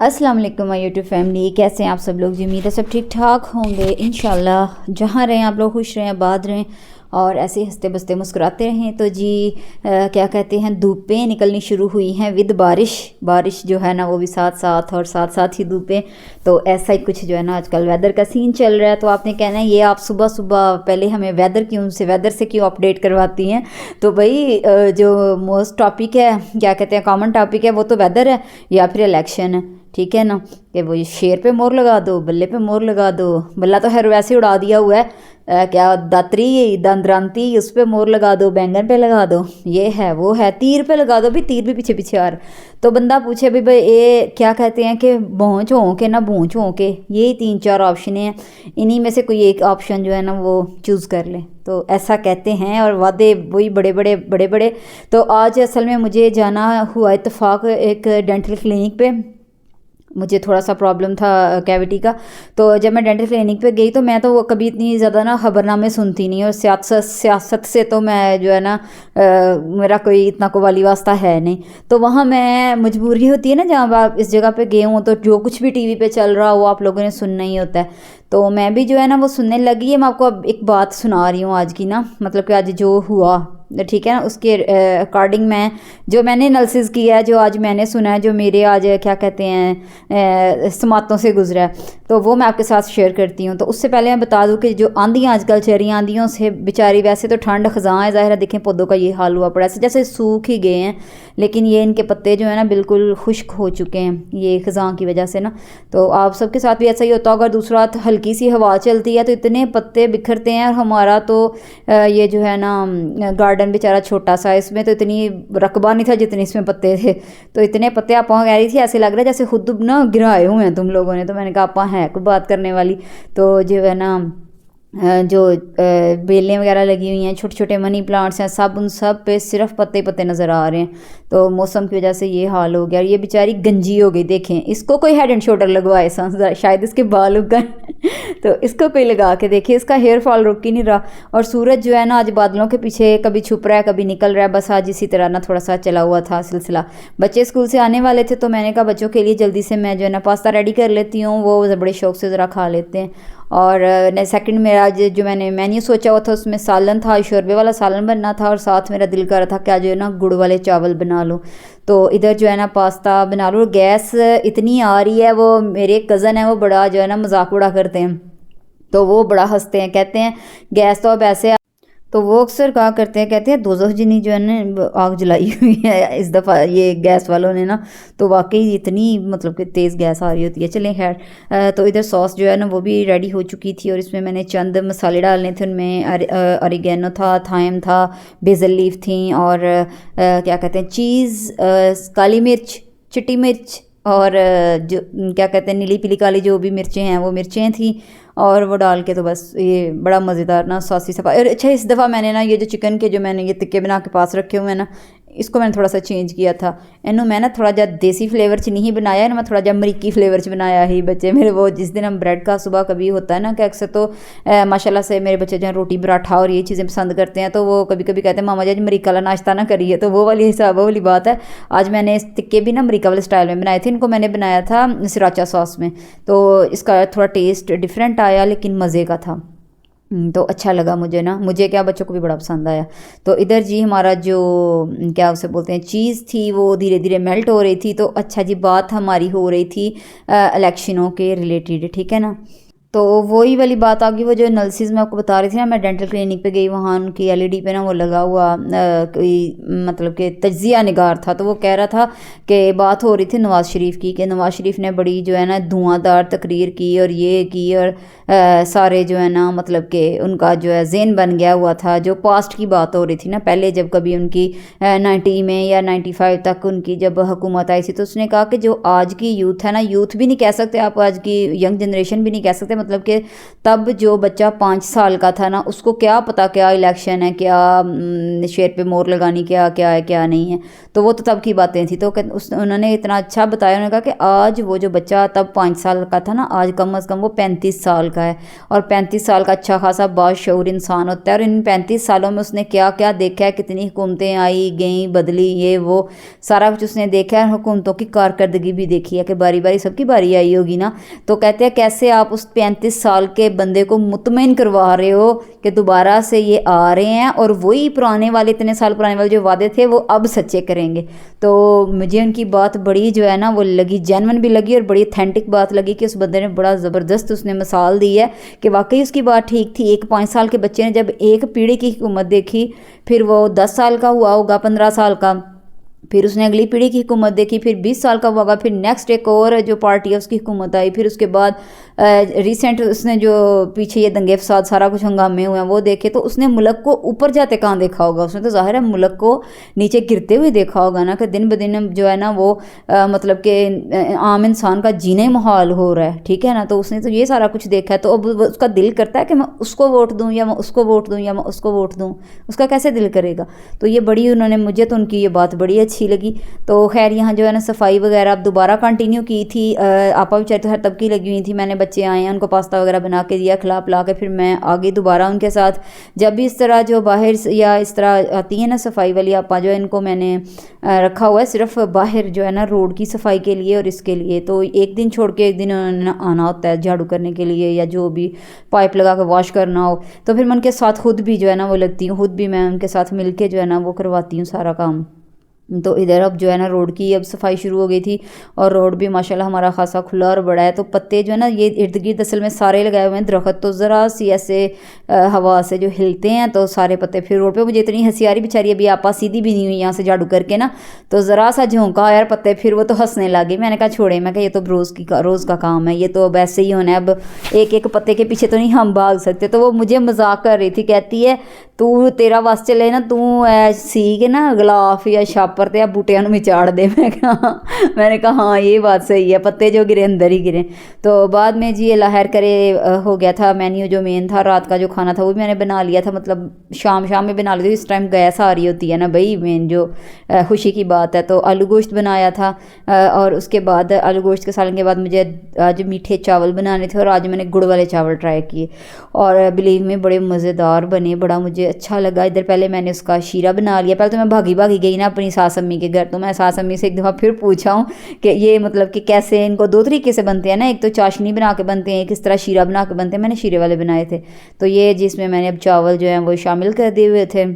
अस्सलाम वालेकुम my YouTube family, कैसे हैं आप सब लोग। जी उम्मीद है सब ठीक ठाक होंगे इंशाल्लाह। जहाँ रहें आप लोग खुश रहें, आबाद रहें और ऐसे हंसते बसते मुस्कुराते रहें। तो जी क्या कहते हैं, धूपें निकलनी शुरू हुई हैं विद बारिश। बारिश जो है ना वो भी साथ साथ और साथ साथ ही धूपें। तो ऐसा ही कुछ जो है ना आजकल वेदर का सीन चल रहा है। तो आपने कहना है ये आप सुबह सुबह पहले हमें वेदर से क्यों अपडेट करवाती हैं। तो भाई जो मोस्ट टॉपिक है, क्या कहते हैं, कॉमन टॉपिक है, वो तो वेदर है या फिर इलेक्शन है। ठीक है ना, कि वो शेर पे मोर लगा दो, बल्ले पे मोर लगा दो। बल्ला तो खैर वैसे उड़ा दिया हुआ है, क्या दात्री दंद्रांती, उस पे मोर लगा दो, बैंगन पे लगा दो, ये है वो है, तीर पे लगा दो, भी तीर भी पीछे पीछे आ रहा। तो बंदा पूछे भाई ये क्या कहते हैं कि भोंच हो के ना भोंच हो के, यही 3-4 ऑप्शन हैं, इन्हीं में से कोई एक ऑप्शन जो है ना वो चूज़ कर लें। तो ऐसा कहते हैं और वादे वही बड़े बड़े। तो आज असल में मुझे जाना हुआ इत्तेफाक एक डेंटल क्लिनिक पे। मुझे थोड़ा सा प्रॉब्लम था कैविटी का। तो जब मैं डेंटल क्लिनिक पे गई तो मैं तो वो कभी इतनी ज़्यादा ना खबरनामे सुनती नहीं, और सियासत से तो मैं जो है ना मेरा कोई इतना को वाली वास्ता है नहीं। तो वहाँ मैं मजबूरी होती है ना, जहाँ आप इस जगह पे गए हूँ तो जो कुछ भी टीवी पे चल रहा हो आप लोगों ने सुनना ही होता है। तो मैं भी जो है ना वो सुनने लगी है। मैं आपको अब एक बात सुना रही हूँ आज की ना, मतलब कि आज जो हुआ, ठीक है ना, उसके अकॉर्डिंग मैं जो मैंने एनालिसिस किया है, जो आज मैंने सुना है, जो मेरे आज क्या कहते हैं समातों से गुजरा है, तो वो मैं आपके साथ शेयर करती हूँ। तो उससे पहले मैं बता दूँ कि जो आंधियाँ आजकल चल रही हैं, आंधियों से बेचारी, वैसे तो ठंड ख़ज़ां है, ज़ाहिर है, देखें पौधों का ये हाल हुआ पड़ा है, जैसे सूख ही गए हैं, लेकिन ये इनके पत्ते जो है ना बिल्कुल खुश्क हो चुके हैं ये ख़ज़ां की वजह से ना। तो आप सबके साथ भी ऐसा ही होता होगा। दूसरा, हल्की सी हवा चलती है तो इतने पत्ते बिखरते हैं। और हमारा तो ये जो है ना गार्डन बेचारा छोटा सा, इसमें तो इतनी रकबा नहीं था जितने इसमें पत्ते थे। तो इतने पत्ते आप कह रही थी, ऐसे लग रहा है जैसे खुद ना गिराए हुए हैं तुम लोगों ने। तो मैंने कहा आपा है कोई बात करने वाली। तो जो है ना जो बेलें वगैरह लगी हुई हैं, छोटे छोटे मनी प्लांट्स हैं, सब उन सब पे सिर्फ पत्ते पत्ते नज़र आ रहे हैं। तो मौसम की वजह से ये हाल हो गया। ये बेचारी गंजी हो गई, देखें इसको कोई हेड एंड शोल्डर लगवाए, शायद इसके बाल उग गए तो इसको कोई लगा के देखिए, इसका हेयर फॉल रुक ही नहीं रहा। और सूरज जो है ना आज बादलों के पीछे कभी छुप रहा है कभी निकल रहा है, बस आज इसी तरह ना थोड़ा सा चला हुआ था सिलसिला। बच्चे स्कूल से आने वाले थे तो मैंने कहा बच्चों के लिए जल्दी से मैं जो है ना पास्ता रेडी कर लेती हूँ, वो बड़े शौक से ज़रा खा लेते हैं। और सेकंड मेरा जो मैंने मेन्यू सोचा हुआ था उसमें सालन था, शोरबे वाला सालन बनना था, और साथ मेरा दिल कर रहा था क्या जो है ना गुड़ वाले चावल बना लो। तो इधर जो है ना पास्ता बना लो। गैस इतनी आ रही है, वो मेरे कज़न है वो बड़ा जो है ना मजाक उड़ा करते हैं, तो वो बड़ा हंसते हैं, कहते हैं गैस तो अब ऐसे। तो वो अक्सर कहा करते हैं, कहते हैं दोज़ख जिनी जो है ना आग जलाई हुई है इस दफ़ा ये गैस वालों ने ना। तो वाकई इतनी मतलब कि तेज़ गैस आ रही होती है। चलें खैर, तो इधर सॉस जो है ना वो भी रेडी हो चुकी थी, और इसमें मैंने चंद मसाले डालने थे। उनमें ऑरिगेनो था, थाइम था, बेसल लीफ थी, और क्या कहते हैं चीज़, काली मिर्च, चिट्टी मिर्च, और जो क्या कहते हैं नीली पीली काली जो भी मिर्चें हैं वो मिर्चें थी। और वो डाल के तो बस ये बड़ा मज़ेदार ना सॉसी सफा। और अच्छा, इस दफ़ा मैंने ना ये जो चिकन के जो मैंने ये टिक्के बना के पास रखे हुए हैं ना, इसको मैंने थोड़ा सा चेंज किया था। इन्हों मैं ना थोड़ा जा देसी फ्लेवर च नहीं बनाया ना, मैं थोड़ा जा अमरीकी फ्लेवर च बनाया ही। बच्चे मेरे वो जिस दिन हम ब्रेड का सुबह कभी होता है ना कि अक्सर तो माशाल्लाह से मेरे बच्चे जो हैं रोटी पराठा और ये चीज़ें पसंद करते हैं, तो वो कभी कभी कहते हैं मामा जी आज अमरीका वाला नाश्ता ना करिए। तो वो वाली हिसाब वो वाली बात है। आज मैंने इस टिक्के भी ना अमरीका वाले स्टाइल में बनाए थे। इनको मैंने बनाया था सराचा सॉस में, तो इसका थोड़ा टेस्ट डिफरेंट आया लेकिन मज़े का था। तो अच्छा लगा मुझे ना, मुझे क्या बच्चों को भी बड़ा पसंद आया। तो इधर जी हमारा जो क्या उसे बोलते हैं चीज़ थी वो धीरे धीरे मेल्ट हो रही थी। तो अच्छा जी बात हमारी हो रही थी इलेक्शनों के रिलेटेड, ठीक है ना। तो वही वाली बात आ गई, वो जो एनालिसिस मैं आपको बता रही थी ना, मैं डेंटल क्लिनिक पे गई, वहाँ उनकी एलईडी पे ना वो लगा हुआ कोई मतलब कि तज्जिया निगार था। तो वो कह रहा था कि बात हो रही थी नवाज़ शरीफ की, कि नवाज़ शरीफ ने बड़ी जो है ना धुआंधार तकरीर की और ये की, और सारे जो है ना मतलब कि उनका जो है जेन बन गया हुआ था। जो पास्ट की बात हो रही थी ना, पहले जब कभी उनकी 90 में या 95 तक उनकी जब हुकूमत आई थी, तो उसने कहा कि जो आज की यूथ है ना, यूथ भी नहीं कह सकते आप, आज की यंग जनरेशन भी नहीं कह सकते, मतलब कि तब जो बच्चा 5 साल का था ना, उसको क्या पता क्या इलेक्शन है, क्या शेर पे मोहर लगानी, क्या क्या है क्या नहीं है। तो वो तो तब की बातें थी। तो उन्होंने इतना अच्छा बताया, उन्होंने कहा कि आज वो जो बच्चा तब 5 साल का था ना, आज कम अज़ कम वो 35 साल का है। और 35 साल का अच्छा खासा बाशऊर इंसान होता है। और इन 35 सालों में उसने क्या क्या देखा है, कितनी हुकूमतें आई गई बदली, ये वो सारा कुछ उसने देखा है। हुकूमतों की कारकर्दगी भी देखी है कि बारी बारी सबकी बारी आई होगी ना। तो कहते हैं कैसे आप उस 35 साल के बंदे को मुतमईन करवा रहे हो कि दोबारा से ये आ रहे हैं और वही पुराने वाले, इतने साल पुराने वाले जो वादे थे वो अब सच्चे करेंगे। तो मुझे उनकी बात बड़ी जो है ना वो लगी, जेन्युइन भी लगी और बड़ी ऑथेंटिक बात लगी कि उस बंदे ने बड़ा ज़बरदस्त उसने मिसाल दी है कि वाकई उसकी बात ठीक थी। एक 5 साल के बच्चे ने जब एक पीढ़ी की हुकूमत देखी, फिर वो 10 साल का हुआ होगा, 15 साल का, फिर उसने अगली पीढ़ी की हुकूमत देखी, फिर 20 साल का होगा, फिर नेक्स्ट एक और जो पार्टी है उसकी हुकूमत आई, फिर उसके बाद रिसेंट उसने जो पीछे ये दंगे फसाद सारा कुछ हंगामे हुए हैं वो देखे। तो उसने मुल्क को ऊपर जाते कहाँ देखा होगा, उसने तो ज़ाहिर है मुल्क को नीचे गिरते हुए देखा होगा ना, कि दिन ब दिन जो है ना वो मतलब कि आम इंसान का जीने मुहाल हो रहा है, ठीक है ना। तो उसने तो ये सारा कुछ देखा है। तो अब उसका दिल करता है कि मैं उसको वोट दूँ या मैं उसको वोट दूँ या मैं उसको वोट दूँ, उसका कैसे दिल करेगा। तो ये बड़ी उन्होंने, मुझे तो उनकी ये बात बड़ी अच्छी लगी। तो खैर यहाँ जो है ना सफाई वगैरह अब दोबारा कंटिन्यू की थी। आपा बेचारी तो हर तब की लगी हुई थी। मैंने बच्चे आए हैं उनको पास्ता वगैरह बना के दिया, खिला पिला के फिर मैं आगे दोबारा उनके साथ। जब भी इस तरह जो बाहर या इस तरह आती है ना सफाई वाली आपा, जो इनको मैंने रखा हुआ है सिर्फ बाहर जो है ना रोड की सफाई के लिए और इसके लिए। तो एक दिन छोड़ के एक दिन आना होता है झाड़ू करने के लिए या जो भी पाइप लगा के वॉश करना हो। तो फिर मैं उनके साथ खुद भी जो है ना वो लगती हूँ, खुद भी मैं उनके साथ मिल के जो है ना वो करवाती हूँ सारा काम। तो इधर अब जो है ना रोड की अब सफाई शुरू हो गई थी और रोड भी माशाल्लाह हमारा खासा खुला और बड़ा है। तो पत्ते जो है ना ये इर्द गिर्द असल में सारे लगाए हुए हैं दरख्त, तो ज़रा सी ऐसे हवा से जो हिलते हैं तो सारे पत्ते फिर रोड पे। मुझे इतनी हंसी आ रही, बेचारी अभी आपा सीधी भी नहीं हुई यहाँ से झाड़ू करके ना, तो ज़रा सा झोंका यार पत्ते, फिर वो तो हंसने लगी। मैंने कहा छोड़े, मैं कहा ये तो रोज़ का काम है, ये तो अब ऐसे ही होना है, अब एक एक पत्ते के पीछे तो नहीं हम भाग सकते। तो वो मुझे मजाक कर रही थी, कहती है तू तेरा वास चले ना, तू सीख ना गलाफ या छापर ते बूटियां मिचाड़ दे। मैंने कहा हाँ ये बात सही है, पत्ते जो गिरे अंदर ही गिरे। तो बाद में जी लहर करे हो गया था। मेन्यू जो मेन था रात का जो खाना था वो भी मैंने बना लिया था, मतलब शाम में बना ली थी। इस टाइम गैस आ रही होती है ना भाई, मेन जो खुशी की बात है। तो आलू गोश्त बनाया था और उसके बाद आलू गोश्त के सालन के बाद मुझे आज मीठे चावल बनाने थे और आज मैंने गुड़ वाले चावल ट्राई किए और बिलीव में बड़े मज़ेदार बने, बड़ा मुझे अच्छा लगा। इधर पहले मैंने उसका शीरा बना लिया। पहले तो मैं भागी गई ना अपनी सास अम्मी के घर, तो मैं सास अम्मी से एक दफ़ा फिर पूछा हूँ कि ये मतलब कि कैसे इनको 2 तरीके से बनते हैं ना, एक तो चाशनी बना के बनते हैं, एक इस तरह शीरा बना के बनते हैं। मैंने शीरे वाले बनाए थे। तो ये जिसमें मैंने अब चावल जो हैं वो शामिल कर दिए हुए थे,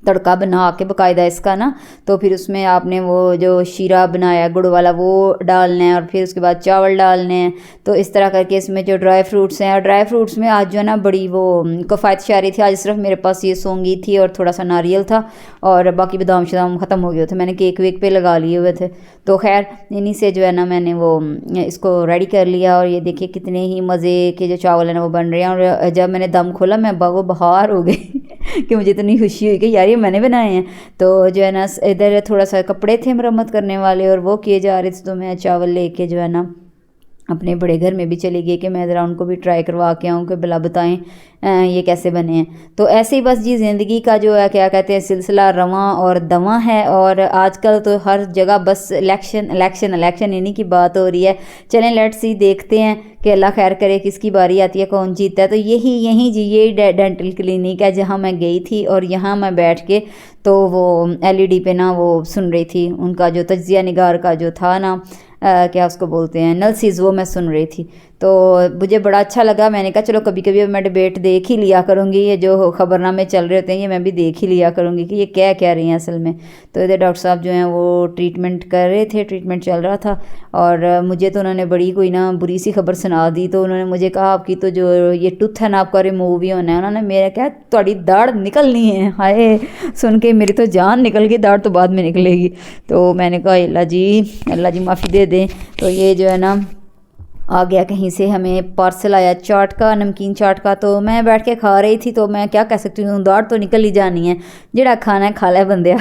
तड़का बना के बाकायदा इसका ना। तो फिर उसमें आपने वो जो शीरा बनाया गुड़ वाला वो डालना है और फिर उसके बाद चावल डालने हैं। तो इस तरह करके इसमें जो ड्राई फ्रूट्स हैं, और ड्राई फ्रूट्स में आज जो है ना बड़ी वो किफ़ायत शारी थी। आज सिर्फ मेरे पास ये सौंगी थी और थोड़ा सा नारियल था और बाकी बादाम शदाम ख़त्म हो गए थे, मैंने केक वेक पे लगा लिए हुए थे। तो खैर इन्हीं से जो है ना मैंने वो इसको रेडी कर लिया। और ये देखिए कितने ही मज़े के जो चावल हैं वो बन रहे हैं। और जब मैंने दम खोला मैं बाहर हो गई कि मुझे इतनी खुशी हुई कि यार ये मैंने बनाए हैं। तो जो है ना इधर थोड़ा सा कपड़े थे मरम्मत करने वाले और वो किए जा रहे थे। तो मैं चावल लेके जो है ना अपने बड़े घर में भी चली गई कि मैं ज़रा उनको भी ट्राई करवा के आऊँ कि भला बताएं ये कैसे बने हैं। तो ऐसे ही बस जी ज़िंदगी का जो है क्या कहते हैं सिलसिला रवां और दवां है। और आजकल तो हर जगह बस इलेक्शन इन्हीं की बात हो रही है। चलें लेट्स सी, देखते हैं कि अल्लाह खैर करे किसकी बारी आती है, कौन जीतता है। तो यही जी यही डेंटल क्लिनिक है जहाँ मैं गई थी और यहाँ मैं बैठ के तो वो LED पे ना वो सुन रही थी उनका जो तज्जिया निगार का जो था ना क्या उसको बोलते हैं एनालिसिस, वो मैं सुन रही थी। तो मुझे बड़ा अच्छा लगा। मैंने कहा चलो कभी कभी मैं डिबेट देख ही लिया करूँगी, ये जो ख़बरनामे चल रहे होते हैं ये मैं भी देख ही लिया करूँगी कि ये क्या कह रही हैं असल में। तो इधर डॉक्टर साहब जो हैं वो ट्रीटमेंट कर रहे थे, ट्रीटमेंट चल रहा था और मुझे तो उन्होंने बड़ी कोई ना बुरी सी खबर सुना दी। तो उन्होंने मुझे कहा आपकी तो जो ये टूथ है ना आपका रिमूव ही होना है। उन्होंने मेरा क्या थोड़ी दाढ़ निकलनी है। हाय सुन के मेरी तो जान निकल गई, दाढ़ तो बाद में निकलेगी। तो मैंने कहा अल्लाह जी माफ़ी दे दें। तो ये जो है ना आ गया कहीं से, हमें पार्सल आया चाट का, नमकीन चाट का। तो मैं बैठ के खा रही थी, तो मैं क्या कह सकती हूँ, दाड़ तो निकल ही जानी है, जेड़ा खाना है खा ले बंदे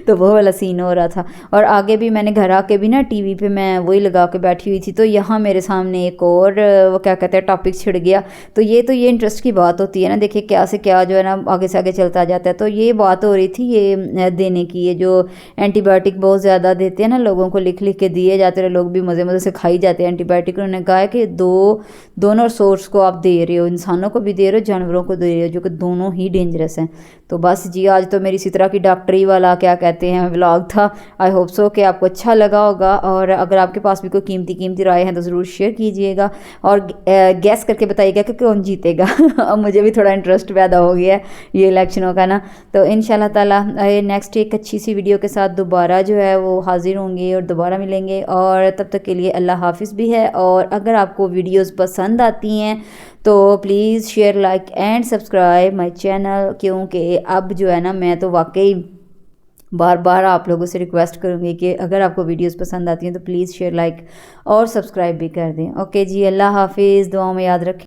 तो वो वाला सीन हो रहा था। और आगे भी मैंने घर आके भी ना टीवी पे मैं वही लगा के बैठी हुई थी, तो यहाँ मेरे सामने एक और वो क्या कहते हैं टॉपिक छिड़ गया। तो ये इंटरेस्ट की बात होती है ना, देखिए क्या से क्या जो है ना आगे से आगे चलता जाता है। तो ये बात हो रही थी ये देने की, ये जो एंटीबायोटिक बहुत ज़्यादा देते हैं ना लोगों को, लिख लिख के दिए जाते हैं, लोग भी मज़े मज़े से खाई जाते हैं एंटीबायोटिक। उन्होंने कहा है कि दोनों सोर्स को आप दे रहे हो, इंसानों को भी दे रहे हो, जानवरों को दे रहे हो, जो कि दोनों ही डेंजरस हैं। तो बस जी, आज तो मेरी इसी तरह की डॉक्टरी वाला क्या कहते हैं व्लॉग था। आई होप सो कि आपको अच्छा लगा होगा, और अगर आपके पास भी कोई कीमती राय है तो ज़रूर शेयर कीजिएगा, और गैस करके बताइएगा कि कौन जीतेगा अब मुझे भी थोड़ा इंटरेस्ट पैदा हो गया है ये इलेक्शनों का ना। तो इंशाल्लाह ताला नेक्स्ट एक अच्छी सी वीडियो के साथ दोबारा जो है वो हाजिर होंगे और दोबारा मिलेंगे, और तब तक के लिए अल्लाह हाफिज़ भी है। और अगर आपको वीडियोस पसंद आती हैं तो please share, like and subscribe my channel, क्योंकि अब जो है ना मैं तो वाकई बार बार आप लोगों से रिक्वेस्ट करूँगी कि अगर आपको वीडियोस पसंद आती हैं तो प्लीज़ शेयर, लाइक और सब्सक्राइब भी कर दें। ओके जी, अल्लाह हाफिज़, दुआओं में याद रखें।